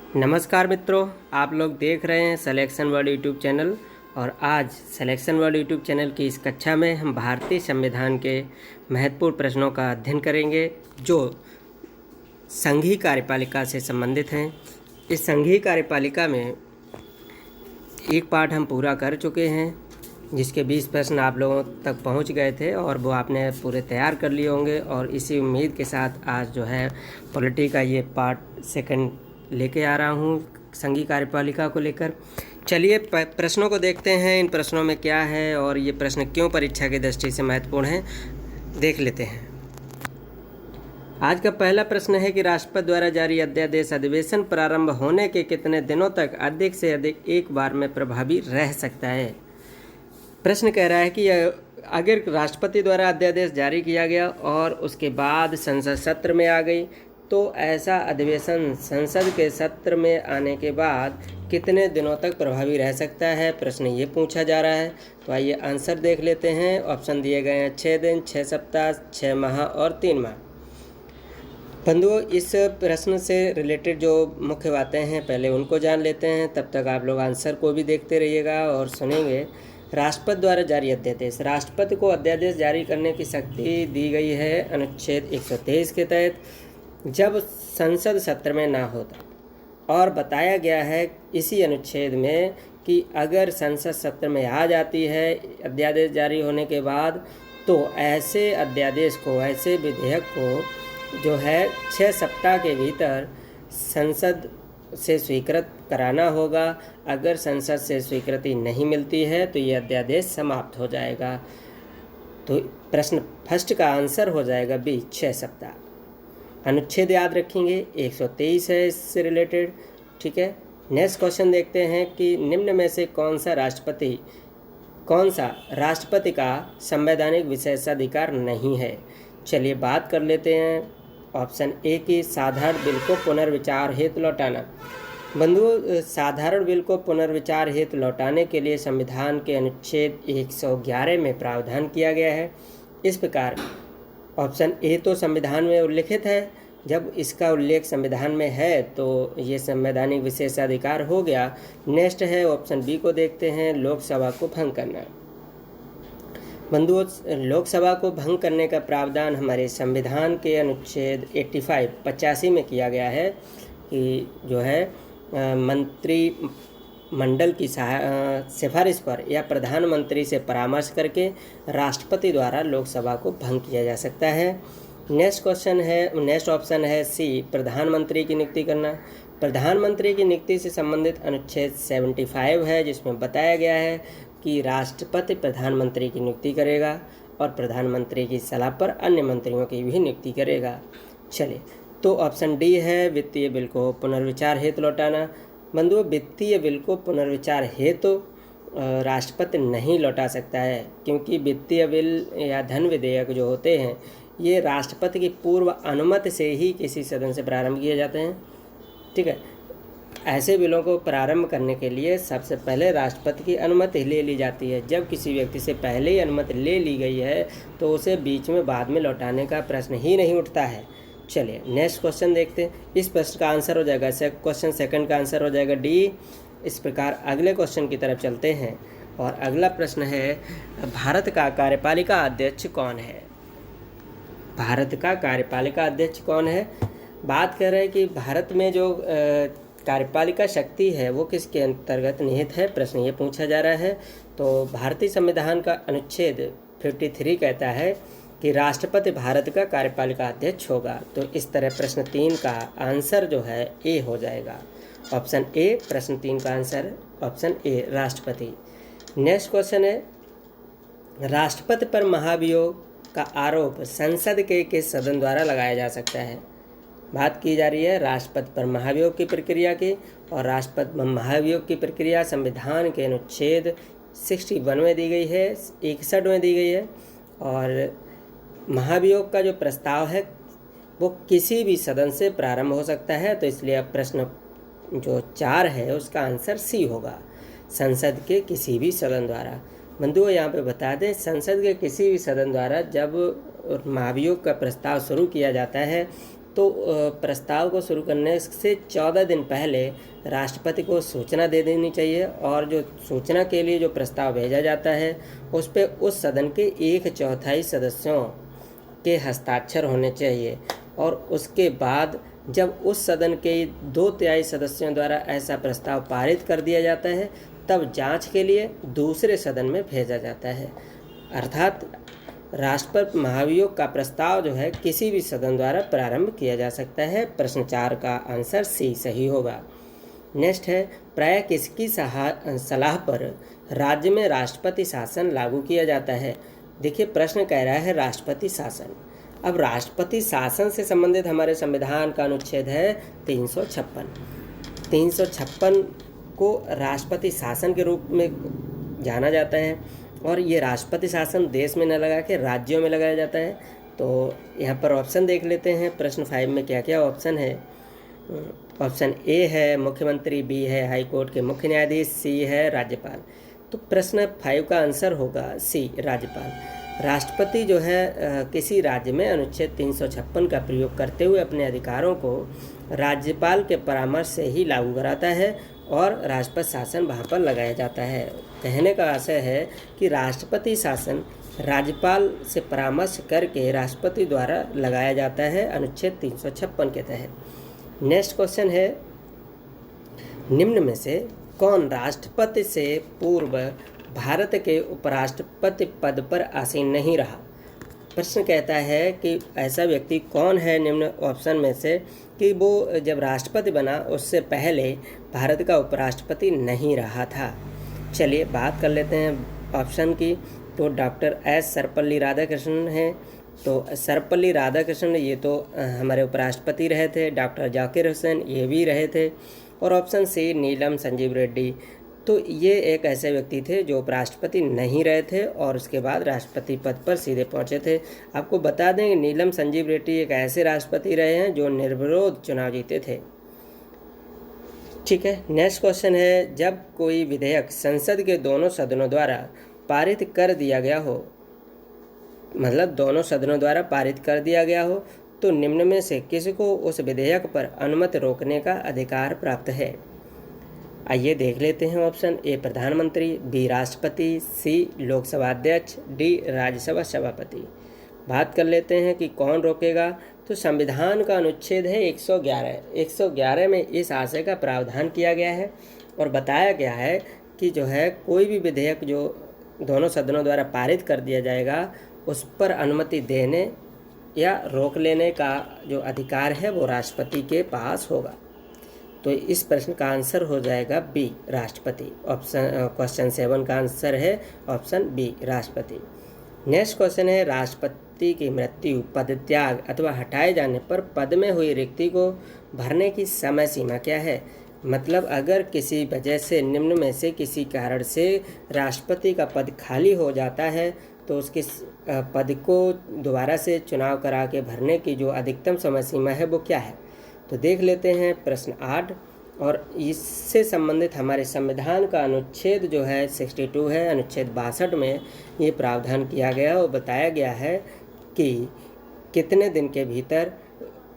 नमस्कार मित्रों, आप लोग देख रहे हैं सिलेक्शन वर्ल्ड यूट्यूब चैनल। और आज सिलेक्शन वर्ल्ड यूट्यूब चैनल की इस कक्षा में हम भारतीय संविधान के महत्वपूर्ण प्रश्नों का अध्ययन करेंगे जो संघीय कार्यपालिका से संबंधित हैं। इस संघीय कार्यपालिका में एक पार्ट हम पूरा कर चुके हैं जिसके 20 प्रश्न आप लोगों तक पहुंच गए थे और वो आपने पूरे तैयार कर लिए होंगे। और इसी उम्मीद के साथ आज जो है पॉलिटी का ये पार्ट सेकंड लेके आ रहा हूँ संघीय कार्यपालिका को लेकर। चलिए प्रश्नों को देखते हैं, इन प्रश्नों में क्या है और ये प्रश्न क्यों परीक्षा की दृष्टि से महत्वपूर्ण है, देख लेते हैं। आज का पहला प्रश्न है कि राष्ट्रपति द्वारा जारी अध्यादेश अधिवेशन प्रारंभ होने के कितने दिनों तक अधिक से अधिक एक बार में प्रभावी रह सकता है। प्रश्न कह रहा है कि अगर राष्ट्रपति द्वारा अध्यादेश जारी किया गया और उसके बाद संसद सत्र में आ गई तो ऐसा अधिवेशन संसद के सत्र में आने के बाद कितने दिनों तक प्रभावी रह सकता है, प्रश्न ये पूछा जा रहा है। तो आइए आंसर देख लेते हैं। ऑप्शन दिए गए हैं 6 दिन, 6 सप्ताह, 6 माह और 3 माह। बंधुओं, इस प्रश्न से रिलेटेड जो मुख्य बातें हैं पहले उनको जान लेते हैं, तब तक आप लोग आंसर को भी देखते रहिएगा और सुनेंगे। राष्ट्रपति द्वारा जारी अध्यादेश, राष्ट्रपति को अध्यादेश जारी करने की शक्ति दी गई है अनुच्छेद 123 के तहत जब संसद सत्र में ना होता। और बताया गया है इसी अनुच्छेद में कि अगर संसद सत्र में आ जाती है अध्यादेश जारी होने के बाद तो ऐसे अध्यादेश को, ऐसे विधेयक को जो है 6 सप्ताह के भीतर संसद से स्वीकृत कराना होगा। अगर संसद से स्वीकृति नहीं मिलती है तो ये अध्यादेश समाप्त हो जाएगा। तो प्रश्न फर्स्ट का आंसर हो जाएगा बी, 6 सप्ताह। अनुच्छेद याद रखेंगे 123 है इससे रिलेटेड, ठीक है। नेक्स्ट क्वेश्चन देखते हैं कि निम्न में से कौन सा राष्ट्रपति का संवैधानिक विशेषाधिकार नहीं है। चलिए बात कर लेते हैं। ऑप्शन ए की साधारण बिल को पुनर्विचार हेतु लौटाना। बंधुओं, साधारण बिल को पुनर्विचार हेतु लौटाने के लिए संविधान के अनुच्छेद 111 में प्रावधान किया गया है। इस प्रकार ऑप्शन ए तो संविधान में उल्लिखित है, जब इसका उल्लेख संविधान में है तो ये संवैधानिक विशेषाधिकार हो गया। नेक्स्ट है ऑप्शन बी को देखते हैं, लोकसभा को भंग करना। बंधुओं, लोकसभा को भंग करने का प्रावधान हमारे संविधान के अनुच्छेद 85 में किया गया है कि जो है मंत्रिमंडल की सिफारिश पर या प्रधानमंत्री से परामर्श करके राष्ट्रपति द्वारा लोकसभा को भंग किया जा सकता है। नेक्स्ट ऑप्शन है सी, प्रधानमंत्री की नियुक्ति करना। प्रधानमंत्री की नियुक्ति से संबंधित अनुच्छेद 75 है जिसमें बताया गया है कि राष्ट्रपति प्रधानमंत्री की नियुक्ति करेगा और प्रधानमंत्री की सलाह पर अन्य मंत्रियों की भी नियुक्ति करेगा। चलिए, तो ऑप्शन डी है, वित्तीय बिल को पुनर्विचार हेतु लौटाना। बंधुओं, वित्तीय बिल को पुनर्विचार हेतु राष्ट्रपति नहीं लौटा सकता है क्योंकि वित्तीय बिल या धन विधेयक जो होते हैं ये राष्ट्रपति की पूर्व अनुमति से ही किसी सदन से प्रारंभ किए जाते हैं, ठीक है। ऐसे बिलों को प्रारंभ करने के लिए सबसे पहले राष्ट्रपति की अनुमति ले ली जाती है। जब किसी व्यक्ति से पहले ही अनुमति ले ली गई है तो उसे बीच में बाद में लौटाने का प्रश्न ही नहीं उठता है। चलिए नेक्स्ट क्वेश्चन देखते हैं। इस प्रश्न का आंसर हो जाएगा क्वेश्चन सेकंड का आंसर हो जाएगा डी। इस प्रकार अगले क्वेश्चन की तरफ चलते हैं और अगला प्रश्न है, भारत का कार्यपालिका अध्यक्ष कौन है। भारत का कार्यपालिका अध्यक्ष कौन है। बात कर रहे हैं कि भारत में जो कार्यपालिका शक्ति है वो किसके अंतर्गत निहित है, प्रश्न ये पूछा जा रहा है। तो भारतीय संविधान का अनुच्छेद 53 कहता है कि राष्ट्रपति भारत का कार्यपालिका अध्यक्ष होगा। तो इस तरह प्रश्न 3 का आंसर जो है ए हो जाएगा। ऑप्शन ए, प्रश्न 3 का आंसर ऑप्शन ए, राष्ट्रपति। नेक्स्ट क्वेश्चन है, राष्ट्रपति पर महाभियोग का आरोप संसद के किस सदन द्वारा लगाया जा सकता है। बात की जा रही है राष्ट्रपति पर महाभियोग की प्रक्रिया की, और राष्ट्रपति महाभियोग की प्रक्रिया संविधान के अनुच्छेद 61 में दी गई है, 61 में दी गई है। और महाभियोग का जो प्रस्ताव है वो किसी भी सदन से प्रारंभ हो सकता है। तो इसलिए अब प्रश्न जो 4 है उसका आंसर सी होगा, संसद के किसी भी सदन द्वारा। बंधुओं, यहाँ पे बता दें, संसद के किसी भी सदन द्वारा जब महाभियोग का प्रस्ताव शुरू किया जाता है तो प्रस्ताव को शुरू करने से 14 दिन पहले राष्ट्रपति को सूचना दे देनी चाहिए, और जो सूचना के लिए जो प्रस्ताव भेजा जाता है उस पर उस सदन के 1/4 सदस्यों के हस्ताक्षर होने चाहिए, और उसके बाद जब उस सदन के 2/3 सदस्यों द्वारा ऐसा प्रस्ताव पारित कर दिया जाता है तब जांच के लिए दूसरे सदन में भेजा जाता है। अर्थात राष्ट्रपति महाभियोग का प्रस्ताव जो है किसी भी सदन द्वारा प्रारंभ किया जा सकता है। प्रश्न 4 का आंसर सी सही होगा। नेक्स्ट है, प्रायः किसकी सलाह पर राज्य में राष्ट्रपति शासन लागू किया जाता है। देखिए, प्रश्न कह रहा है राष्ट्रपति शासन। अब राष्ट्रपति शासन से संबंधित हमारे संविधान का अनुच्छेद है 356। 356 को राष्ट्रपति शासन के रूप में जाना जाता है, और ये राष्ट्रपति शासन देश में न लगा के राज्यों में लगाया जाता है। तो यहाँ पर ऑप्शन देख लेते हैं प्रश्न 5 में क्या क्या ऑप्शन है। ऑप्शन ए है मुख्यमंत्री, बी है हाई कोर्ट के मुख्य न्यायाधीश, सी है राज्यपाल। तो प्रश्न 5 का आंसर होगा सी, राज्यपाल। राष्ट्रपति जो है किसी राज्य में अनुच्छेद 356 का प्रयोग करते हुए अपने अधिकारों को राज्यपाल के परामर्श से ही लागू कराता है, और राष्ट्रपति शासन वहाँ पर लगाया जाता है। कहने का आशय है कि राष्ट्रपति शासन राज्यपाल से परामर्श करके राष्ट्रपति द्वारा लगाया जाता है अनुच्छेद 356 के तहत। नेक्स्ट क्वेश्चन है, निम्न में से कौन राष्ट्रपति से पूर्व भारत के उपराष्ट्रपति पद पर आसीन नहीं रहा। प्रश्न कहता है कि ऐसा व्यक्ति कौन है निम्न ऑप्शन में से कि वो जब राष्ट्रपति बना उससे पहले भारत का उपराष्ट्रपति नहीं रहा था। चलिए बात कर लेते हैं ऑप्शन की। तो डॉक्टर एस सर्वपल्ली राधाकृष्णन हैं। तो सर्वपल्ली राधाकृष्णन ये तो हमारे उपराष्ट्रपति रहे थे। डॉक्टर जाकिर हुसैन ये भी रहे थे। और ऑप्शन सी नीलम संजीव रेड्डी, तो ये एक ऐसे व्यक्ति थे जो उपराष्ट्रपति नहीं रहे थे और उसके बाद राष्ट्रपति पद पर सीधे पहुंचे थे। आपको बता दें कि नीलम संजीव रेड्डी एक ऐसे राष्ट्रपति रहे हैं जो निर्विरोध चुनाव जीते थे। ठीक है, नेक्स्ट क्वेश्चन है, जब कोई विधेयक संसद के दोनों सदनों द्वारा पारित कर दिया गया हो, मतलब दोनों सदनों द्वारा पारित कर दिया गया हो, तो निम्न में से किसको उस विधेयक पर अनुमति रोकने का अधिकार प्राप्त है। आइए देख लेते हैं ऑप्शन ए प्रधानमंत्री, बी राष्ट्रपति, सी लोकसभा अध्यक्ष, डी राज्यसभा सभापति। बात कर लेते हैं कि कौन रोकेगा। तो संविधान का अनुच्छेद है 111 में इस आशय का प्रावधान किया गया है और बताया गया है कि जो है कोई भी विधेयक जो दोनों सदनों द्वारा पारित कर दिया जाएगा उस पर अनुमति देने या रोक लेने का जो अधिकार है वो राष्ट्रपति के पास होगा। तो इस प्रश्न का आंसर हो जाएगा बी राष्ट्रपति। क्वेश्चन 7 का आंसर है ऑप्शन बी राष्ट्रपति। नेक्स्ट क्वेश्चन है, राष्ट्रपति की मृत्यु, पद त्याग अथवा हटाए जाने पर पद में हुई रिक्ति को भरने की समय सीमा क्या है। मतलब अगर किसी वजह से निम्न में से किसी कारण से राष्ट्रपति का पद खाली हो जाता है तो उसके पद को दोबारा से चुनाव करा के भरने की जो अधिकतम समय सीमा है वो क्या है। तो देख लेते हैं प्रश्न 8, और इससे संबंधित हमारे संविधान का अनुच्छेद जो है 62 है। अनुच्छेद 62 में ये प्रावधान किया गया और बताया गया है कि कितने दिन के भीतर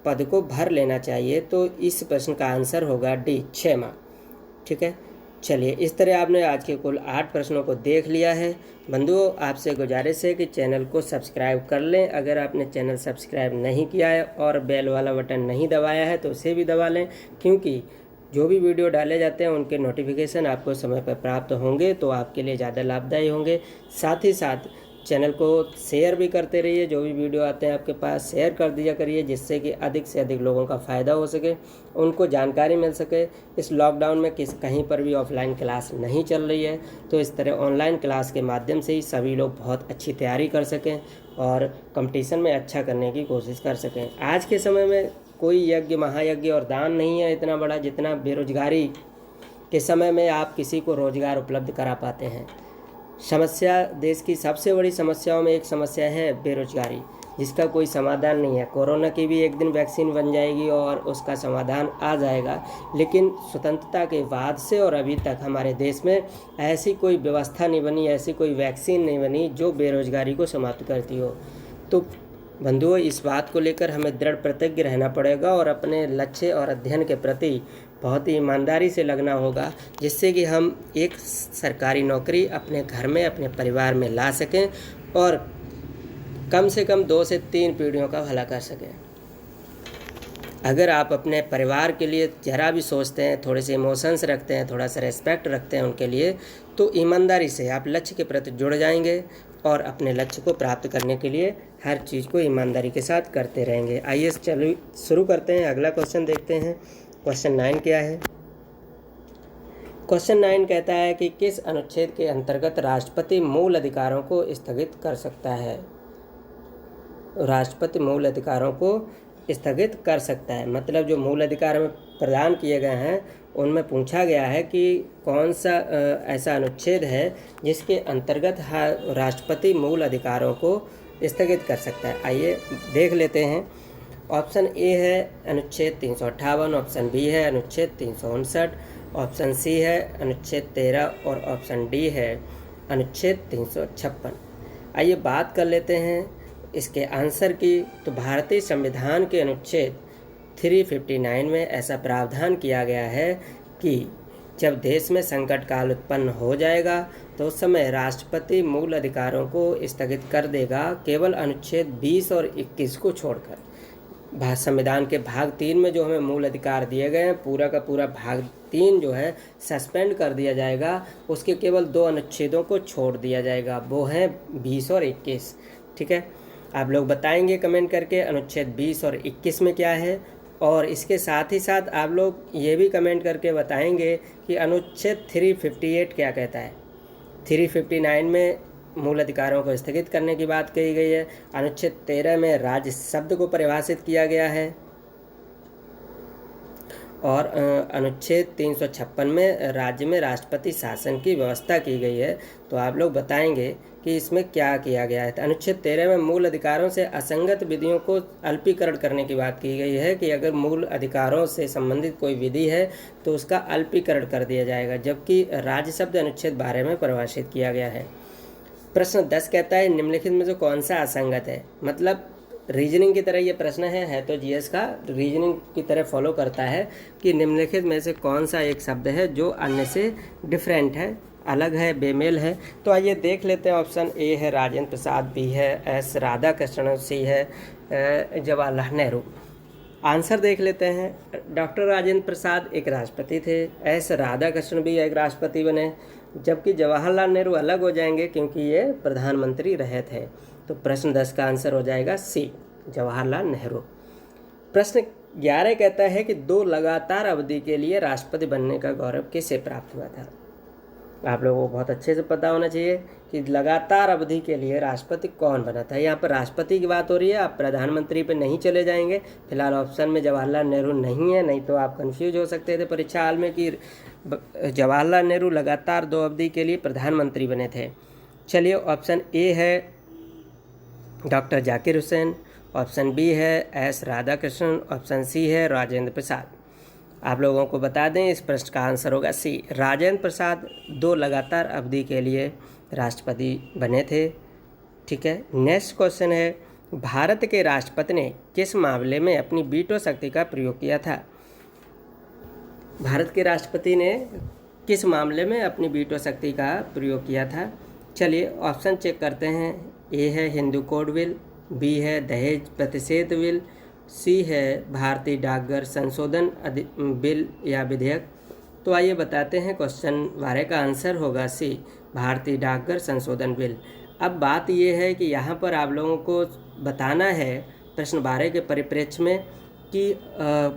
पद को भर लेना चाहिए। तो इस प्रश्न का आंसर होगा डी 6 माह। ठीक है, चलिए इस तरह आपने आज के कुल 8 प्रश्नों को देख लिया है। बंधुओं, आपसे गुजारिश है कि चैनल को सब्सक्राइब कर लें। अगर आपने चैनल सब्सक्राइब नहीं किया है और बेल वाला बटन नहीं दबाया है तो उसे भी दबा लें, क्योंकि जो भी वीडियो डाले जाते हैं उनके नोटिफिकेशन आपको समय पर प्राप्त होंगे तो आपके लिए ज़्यादा लाभदायी होंगे। साथ ही साथ चैनल को शेयर भी करते रहिए। जो भी वीडियो आते हैं आपके पास शेयर कर दिया करिए, जिससे कि अधिक से अधिक लोगों का फ़ायदा हो सके, उनको जानकारी मिल सके। इस लॉकडाउन में कहीं पर भी ऑफलाइन क्लास नहीं चल रही है, तो इस तरह ऑनलाइन क्लास के माध्यम से ही सभी लोग बहुत अच्छी तैयारी कर सकें और कंपटीशन में अच्छा करने की कोशिश कर सकें। आज के समय में कोई यज्ञ, महायज्ञ और दान नहीं है इतना बड़ा जितना बेरोजगारी के समय में आप किसी को रोजगार उपलब्ध करा पाते हैं। समस्या, देश की सबसे बड़ी समस्याओं में एक समस्या है बेरोजगारी, जिसका कोई समाधान नहीं है। कोरोना की भी एक दिन वैक्सीन बन जाएगी और उसका समाधान आ जाएगा, लेकिन स्वतंत्रता के बाद से और अभी तक हमारे देश में ऐसी कोई व्यवस्था नहीं बनी, ऐसी कोई वैक्सीन नहीं बनी जो बेरोजगारी को समाप्त करती हो। तो बंधुओं, इस बात को लेकर हमें दृढ़ प्रतिज्ञ रहना पड़ेगा और अपने लक्ष्य और अध्ययन के प्रति बहुत ही ईमानदारी से लगना होगा, जिससे कि हम एक सरकारी नौकरी अपने घर में, अपने परिवार में ला सकें और कम से कम 2 से 3 पीढ़ियों का भला कर सकें। अगर आप अपने परिवार के लिए ज़रा भी सोचते हैं, थोड़े से इमोशंस रखते हैं, थोड़ा सा रेस्पेक्ट रखते हैं उनके लिए, तो ईमानदारी से आप लक्ष्य के प्रति जुड़ जाएंगे और अपने लक्ष्य को प्राप्त करने के लिए हर चीज़ को ईमानदारी के साथ करते रहेंगे। आइए चलो शुरू करते हैं, अगला क्वेश्चन देखते हैं। क्वेश्चन 9 क्या है? क्वेश्चन 9 कहता है कि किस अनुच्छेद के अंतर्गत राष्ट्रपति मूल अधिकारों को स्थगित कर सकता है? राष्ट्रपति मूल अधिकारों को स्थगित कर सकता है, मतलब जो मूल अधिकार में प्रदान किए गए हैं उनमें पूछा गया है कि कौन सा ऐसा अनुच्छेद है जिसके अंतर्गत राष्ट्रपति मूल अधिकारों को स्थगित कर सकता है। आइए देख लेते हैं। ऑप्शन ए है अनुच्छेद 358, ऑप्शन बी है अनुच्छेद 359, ऑप्शन सी है अनुच्छेद 13 और ऑप्शन डी है अनुच्छेद 356। आइए बात कर लेते हैं इसके आंसर की। तो भारतीय संविधान के अनुच्छेद 359 में ऐसा प्रावधान किया गया है कि जब देश में संकट काल उत्पन्न हो जाएगा तो उस समय राष्ट्रपति मूल अधिकारों को स्थगित कर देगा, केवल अनुच्छेद 20 और 21 को छोड़कर। संविधान के भाग 3 में जो हमें मूल अधिकार दिए गए हैं, पूरा का पूरा भाग 3 जो है सस्पेंड कर दिया जाएगा, उसके केवल 2 अनुच्छेदों को छोड़ दिया जाएगा, वो हैं 20 और 21। ठीक है, आप लोग बताएंगे कमेंट करके अनुच्छेद 20 और 21 में क्या है, और इसके साथ ही साथ आप लोग ये भी कमेंट करके बताएंगे कि अनुच्छेद 358 क्या कहता है। 359 में मूल अधिकारों को स्थगित करने की बात कही गई है। अनुच्छेद 13 में राज्य शब्द को परिभाषित किया गया है और अनुच्छेद 356 में राज्य में राष्ट्रपति शासन की व्यवस्था की गई है। तो आप लोग बताएंगे कि इसमें क्या किया गया है। अनुच्छेद 13 में मूल अधिकारों से असंगत विधियों को अल्पीकरण करने की बात की गई है कि अगर मूल अधिकारों से संबंधित कोई विधि है तो उसका अल्पीकरण कर दिया जाएगा, जबकि राज्य शब्द अनुच्छेद 12 में परिभाषित किया गया है। प्रश्न 10 कहता है निम्नलिखित में से कौन सा असंगत है? मतलब रीजनिंग की तरह ये प्रश्न है तो जीएस का रीजनिंग की तरह फॉलो करता है कि निम्नलिखित में से कौन सा एक शब्द है जो अन्य से डिफरेंट है, अलग है, बेमेल है। तो आइए देख लेते हैं। ऑप्शन ए है राजेंद्र प्रसाद, बी है एस राधाकृष्णन, सी है जवाहरलाल नेहरू। आंसर देख लेते हैं। डॉक्टर राजेंद्र प्रसाद एक राष्ट्रपति थे, एस राधाकृष्णन भी एक राष्ट्रपति बने, जबकि जवाहरलाल नेहरू अलग हो जाएंगे क्योंकि ये प्रधानमंत्री रहे थे। तो प्रश्न 10 का आंसर हो जाएगा सी, जवाहरलाल नेहरू। प्रश्न 11 कहता है कि 2 लगातार अवधि के लिए राष्ट्रपति बनने का गौरव किसे प्राप्त हुआ था? आप लोगों को बहुत अच्छे से पता होना चाहिए कि लगातार अवधि के लिए राष्ट्रपति कौन बना था। यहाँ पर राष्ट्रपति की बात हो रही है, आप प्रधानमंत्री पे नहीं चले जाएंगे। फिलहाल ऑप्शन में जवाहरलाल नेहरू नहीं है, नहीं तो आप कंफ्यूज हो सकते थे परीक्षा हाल में कि जवाहरलाल नेहरू लगातार 2 अवधि के लिए प्रधानमंत्री बने थे। चलिए, ऑप्शन ए है doctor Zakir Hussain, option B है एस राधाकृष्णन, ऑप्शन सी है राजेंद्र प्रसाद। आप लोगों को बता दें इस प्रश्न का आंसर होगा सी, राजेंद्र प्रसाद 2 लगातार अवधि के लिए राष्ट्रपति बने थे। ठीक है, नेक्स्ट क्वेश्चन है भारत के राष्ट्रपति ने किस मामले में अपनी वीटो शक्ति का प्रयोग किया था? भारत के राष्ट्रपति ने किस मामले में अपनी वीटो शक्ति का प्रयोग किया था? चलिए ऑप्शन चेक करते हैं। ए है हिंदू कोड बिल, बी है दहेज प्रतिषेध बिल, सी है भारतीय डाकघर संशोधन बिल या विधेयक। तो आइए बताते हैं। क्वेश्चन 12 का आंसर होगा सी, भारतीय डाकघर संशोधन बिल। अब बात यह है कि यहाँ पर आप लोगों को बताना है प्रश्न 12 के परिप्रेक्ष्य में कि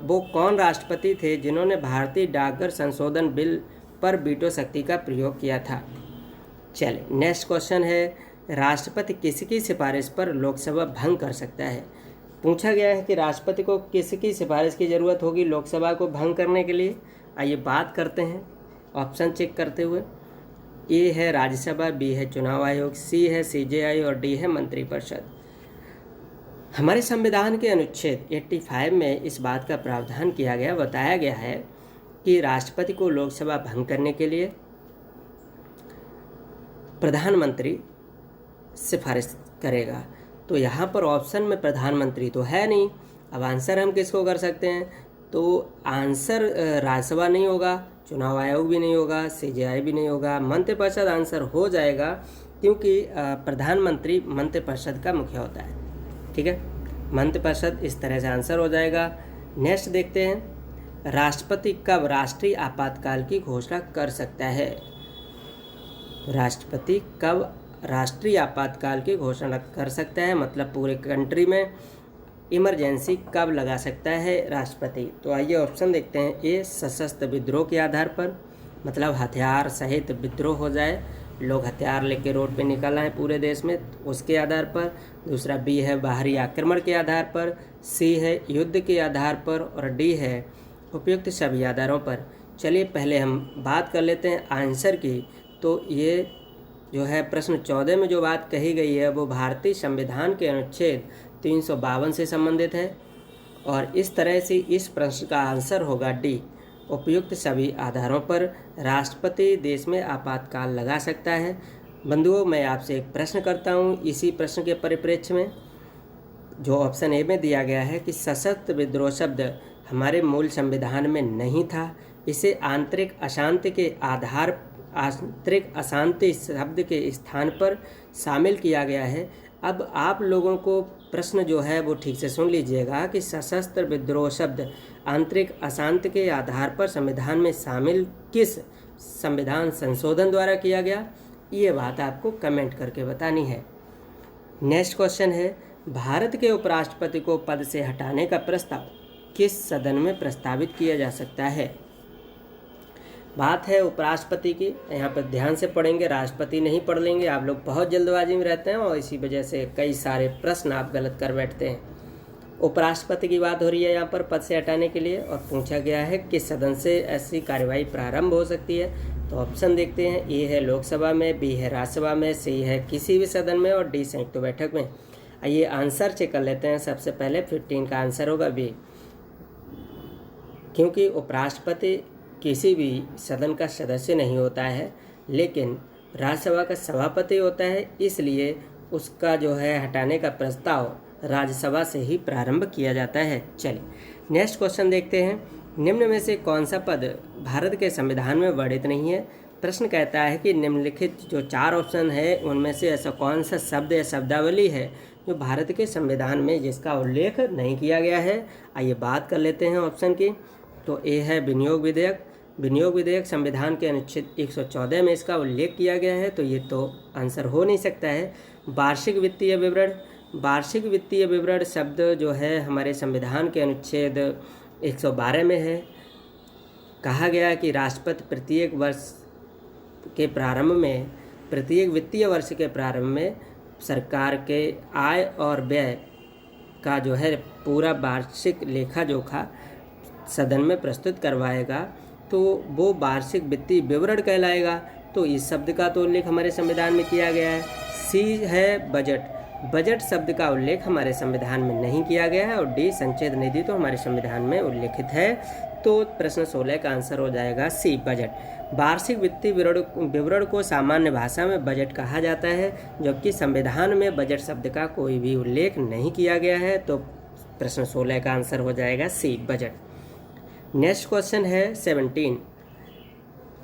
वो कौन राष्ट्रपति थे जिन्होंने भारतीय डाकघर संशोधन बिल पर वीटो शक्ति का प्रयोग किया था। चलिए, नेक्स्ट क्वेश्चन है राष्ट्रपति किसकी सिफारिश पर लोकसभा भंग कर सकता है? पूछा गया है कि राष्ट्रपति को किसकी सिफारिश की ज़रूरत होगी लोकसभा को भंग करने के लिए। आइए बात करते हैं ऑप्शन चेक करते हुए। ए है राज्यसभा, बी है चुनाव आयोग, सी है सीजेआई और डी है मंत्रिपरिषद। हमारे संविधान के अनुच्छेद 85 में इस बात का प्रावधान किया गया, बताया गया है कि राष्ट्रपति को लोकसभा भंग करने के लिए प्रधानमंत्री सिफारिश करेगा। तो यहाँ पर ऑप्शन में प्रधानमंत्री तो है नहीं। अब आंसर हम किसको कर सकते हैं? तो आंसर राज्यसभा नहीं होगा, चुनाव आयोग भी नहीं होगा, CJI भी नहीं होगा, मंत्रिपरिषद आंसर हो जाएगा, क्योंकि प्रधानमंत्री मंत्रिपरिषद का मुखिया होता है। ठीक है, मंत्रिपरिषद इस तरह से आंसर हो जाएगा। नेक्स्ट देखते हैं, राष्ट्रपति कब राष्ट्रीय आपातकाल की घोषणा कर सकता है? राष्ट्रपति कब राष्ट्रीय आपातकाल की घोषणा कर सकता है, मतलब पूरे कंट्री में इमरजेंसी कब लगा सकता है राष्ट्रपति? तो आइए ऑप्शन देखते हैं। ए, सशस्त्र विद्रोह के आधार पर, मतलब हथियार सहित विद्रोह हो जाए, लोग हथियार लेके रोड पे निकल आए पूरे देश में, उसके आधार पर। दूसरा बी है बाहरी आक्रमण के आधार पर, सी है युद्ध के आधार पर, और डी है उपयुक्त सभी आधारों पर। चलिए पहले हम बात कर लेते हैं आंसर की। तो ये जो है प्रश्न 14 में जो बात कही गई है वो भारतीय संविधान के अनुच्छेद 352 से संबंधित है, और इस तरह से इस प्रश्न का आंसर होगा डी, उपयुक्त सभी आधारों पर राष्ट्रपति देश में आपातकाल लगा सकता है। बंधुओं, मैं आपसे एक प्रश्न करता हूँ इसी प्रश्न के परिप्रेक्ष्य में, जो ऑप्शन ए में दिया गया है कि सशस्त्र विद्रोह शब्द हमारे मूल संविधान में नहीं था, इसे आंतरिक अशांति शब्द के स्थान पर शामिल किया गया है। अब आप लोगों को प्रश्न जो है वो ठीक से सुन लीजिएगा कि सशस्त्र विद्रोह शब्द आंतरिक अशांति के आधार पर संविधान में शामिल किस संविधान संशोधन द्वारा किया गया, ये बात आपको कमेंट करके बतानी है। नेक्स्ट क्वेश्चन है, भारत के उपराष्ट्रपति को पद से हटाने का प्रस्ताव किस सदन में प्रस्तावित किया जा सकता है? बात है उपराष्ट्रपति की, यहाँ पर ध्यान से पढ़ेंगे, राष्ट्रपति नहीं पढ़ लेंगे। आप लोग बहुत जल्दबाजी में रहते हैं और इसी वजह से कई सारे प्रश्न आप गलत कर बैठते हैं। उपराष्ट्रपति की बात हो रही है यहाँ पर पद से हटाने के लिए, और पूछा गया है किस सदन से ऐसी कार्यवाही प्रारंभ हो सकती है। तो ऑप्शन देखते हैं, ए है लोकसभा में, बी है राज्यसभा में, सी है किसी भी सदन में, और डी संयुक्त बैठक में। आइए आंसर चेक कर लेते हैं। सबसे पहले 15 का आंसर होगा बी, क्योंकि उपराष्ट्रपति किसी भी सदन का सदस्य नहीं होता है, लेकिन राज्यसभा का सभापति होता है, इसलिए उसका जो है हटाने का प्रस्ताव राज्यसभा से ही प्रारंभ किया जाता है। चलिए नेक्स्ट क्वेश्चन देखते हैं, निम्न में से कौन सा पद भारत के संविधान में वर्णित नहीं है? प्रश्न कहता है कि निम्नलिखित जो 4 ऑप्शन है उनमें से ऐसा कौन सा शब्द या शब्दावली है जो भारत के संविधान में जिसका उल्लेख नहीं किया गया है। आइए बात कर लेते हैं ऑप्शन की। तो ए है विनियोग विधेयक। विनियोग विधेयक संविधान के अनुच्छेद 114 में इसका उल्लेख किया गया है, तो ये तो आंसर हो नहीं सकता है। वार्षिक वित्तीय विवरण, वार्षिक वित्तीय विवरण शब्द जो है हमारे संविधान के अनुच्छेद 112 में है। कहा गया कि राष्ट्रपति प्रत्येक वर्ष के प्रारंभ में, प्रत्येक वित्तीय वर्ष के प्रारंभ में सरकार के आय और व्यय का जो है पूरा वार्षिक लेखा जोखा सदन में प्रस्तुत करवाएगा, तो वो वार्षिक वित्तीय विवरण कहलाएगा। तो इस शब्द का तो उल्लेख हमारे संविधान में किया गया है। सी है बजट, बजट शब्द का उल्लेख हमारे संविधान में नहीं किया गया है, और डी संचित निधि तो हमारे संविधान में उल्लेखित है। तो प्रश्न 16 का आंसर हो जाएगा सी, बजट। वार्षिक वित्तीय विवरण को सामान्य भाषा में बजट कहा जाता है, जबकि संविधान में बजट शब्द का कोई भी उल्लेख नहीं किया गया है। तो प्रश्न 16 का आंसर हो जाएगा सी, बजट। नेक्स्ट क्वेश्चन है 17।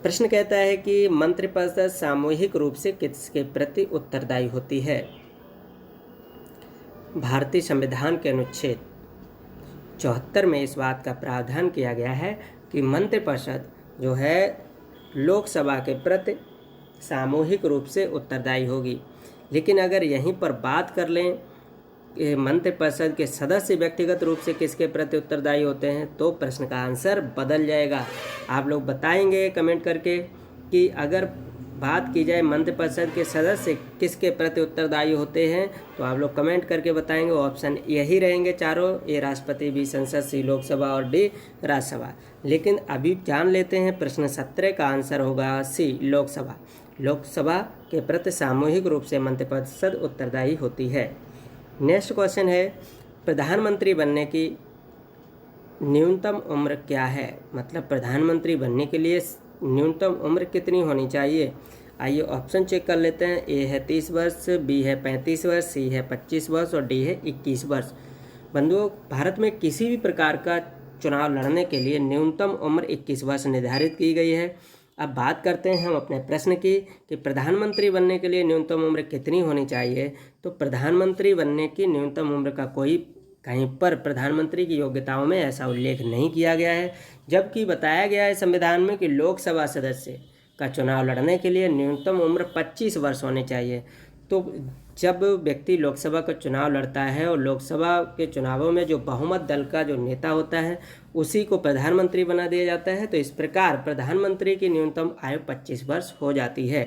प्रश्न कहता है कि मंत्रिपरिषद सामूहिक रूप से किसके प्रति उत्तरदायी होती है? भारतीय संविधान के अनुच्छेद 74 में इस बात का प्रावधान किया गया है कि मंत्रिपरिषद जो है लोकसभा के प्रति सामूहिक रूप से उत्तरदायी होगी। लेकिन अगर यहीं पर बात कर लें मंत्रिपरिषद के सदस्य व्यक्तिगत रूप से किसके प्रति उत्तरदायी होते हैं, तो प्रश्न का आंसर बदल जाएगा। आप लोग बताएंगे कमेंट करके कि अगर बात की जाए मंत्रिपरिषद के सदस्य किसके प्रति उत्तरदायी होते हैं, तो आप लोग कमेंट करके बताएंगे। ऑप्शन यही रहेंगे चारों, ए राष्ट्रपति, बी संसद, सी लोकसभा और डी राज्यसभा। लेकिन अभी जान लेते हैं प्रश्न 17 का आंसर होगा सी, लोकसभा। लोकसभा के प्रति सामूहिक रूप से मंत्रिपरिषद उत्तरदायी होती है। नेक्स्ट क्वेश्चन है, प्रधानमंत्री बनने की न्यूनतम उम्र क्या है? मतलब प्रधानमंत्री बनने के लिए न्यूनतम उम्र कितनी होनी चाहिए? आइए ऑप्शन चेक कर लेते हैं। ए है 30 वर्ष, बी है 35 वर्ष, सी है 25 वर्ष और डी है 21 वर्ष। बंधुओं, भारत में किसी भी प्रकार का चुनाव लड़ने के लिए न्यूनतम उम्र 21 वर्ष निर्धारित की गई है। अब बात करते हैं हम अपने प्रश्न की कि प्रधानमंत्री बनने के लिए न्यूनतम उम्र कितनी होनी चाहिए। तो प्रधानमंत्री बनने की न्यूनतम उम्र का कोई कहीं पर प्रधानमंत्री की योग्यताओं में ऐसा उल्लेख नहीं किया गया है, जबकि बताया गया है संविधान में कि लोकसभा सदस्य का चुनाव लड़ने के लिए न्यूनतम उम्र 25 वर्ष होनी चाहिए। तो जब व्यक्ति लोकसभा का चुनाव लड़ता है और लोकसभा के चुनावों में जो बहुमत दल का जो नेता होता है उसी को प्रधानमंत्री बना दिया जाता है। तो इस प्रकार प्रधानमंत्री की न्यूनतम आयु 25 वर्ष हो जाती है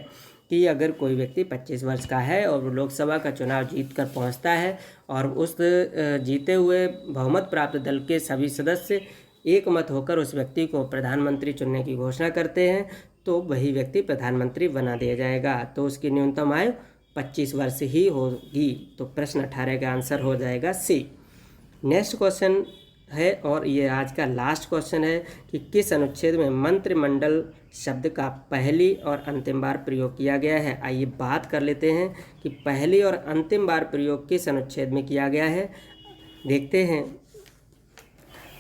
कि अगर कोई व्यक्ति 25 वर्ष का है और वो लोकसभा का चुनाव जीत कर पहुँचता है और उस जीते हुए बहुमत प्राप्त दल के सभी सदस्य एक मत होकर उस व्यक्ति को प्रधानमंत्री चुनने की घोषणा करते हैं, तो वही व्यक्ति प्रधानमंत्री बना दिया जाएगा। तो उसकी न्यूनतम आयु 25 वर्ष ही होगी। तो प्रश्न 18 का आंसर हो जाएगा सी। नेक्स्ट क्वेश्चन है और ये आज का लास्ट क्वेश्चन है कि किस अनुच्छेद में मंत्रिमंडल शब्द का पहली और अंतिम बार प्रयोग किया गया है। आइए बात कर लेते हैं कि पहली और अंतिम बार प्रयोग किस अनुच्छेद में किया गया है। देखते हैं।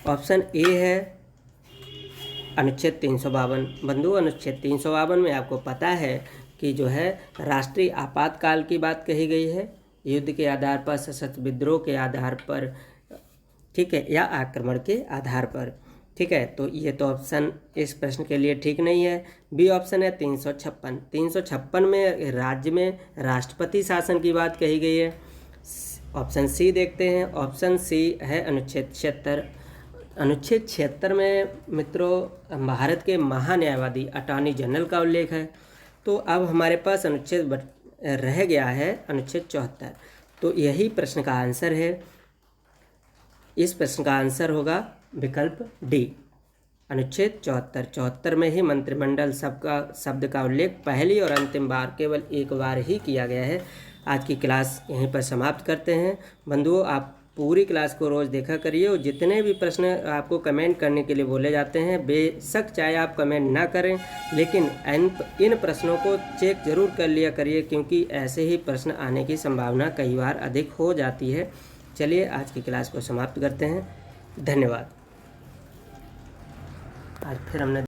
ऑप्शन ए है अनुच्छेद 352। बंधु, अनुच्छेद 352 में आपको पता है कि जो है राष्ट्रीय आपातकाल की बात कही गई है, युद्ध के आधार पर, सशस्त्र विद्रोह के आधार पर, ठीक है, या आक्रमण के आधार पर, ठीक है। तो ये तो ऑप्शन इस प्रश्न के लिए ठीक नहीं है। बी ऑप्शन है 356। 356 में राज्य में राष्ट्रपति शासन की बात कही गई है। ऑप्शन सी देखते हैं। ऑप्शन सी है अनुच्छेद 76। अनुच्छेद 76 में मित्रों भारत के महान्यायवादी अटॉर्नी जनरल का उल्लेख है। तो अब हमारे पास अनुच्छेद रह गया है अनुच्छेद 74। तो यही प्रश्न का आंसर है। इस प्रश्न का आंसर होगा विकल्प डी, अनुच्छेद 74। 74 में ही मंत्रिमंडल शब्द का उल्लेख पहली और अंतिम बार केवल एक बार ही किया गया है। आज की क्लास यहीं पर समाप्त करते हैं। बंधुओं, आप पूरी क्लास को रोज़ देखा करिए और जितने भी प्रश्न आपको कमेंट करने के लिए बोले जाते हैं, बेशक चाहे आप कमेंट ना करें, लेकिन इन प्रश्नों को चेक ज़रूर कर लिया करिए, क्योंकि ऐसे ही प्रश्न आने की संभावना कई बार अधिक हो जाती है। चलिए आज की क्लास को समाप्त करते हैं। धन्यवाद। आज फिर हमने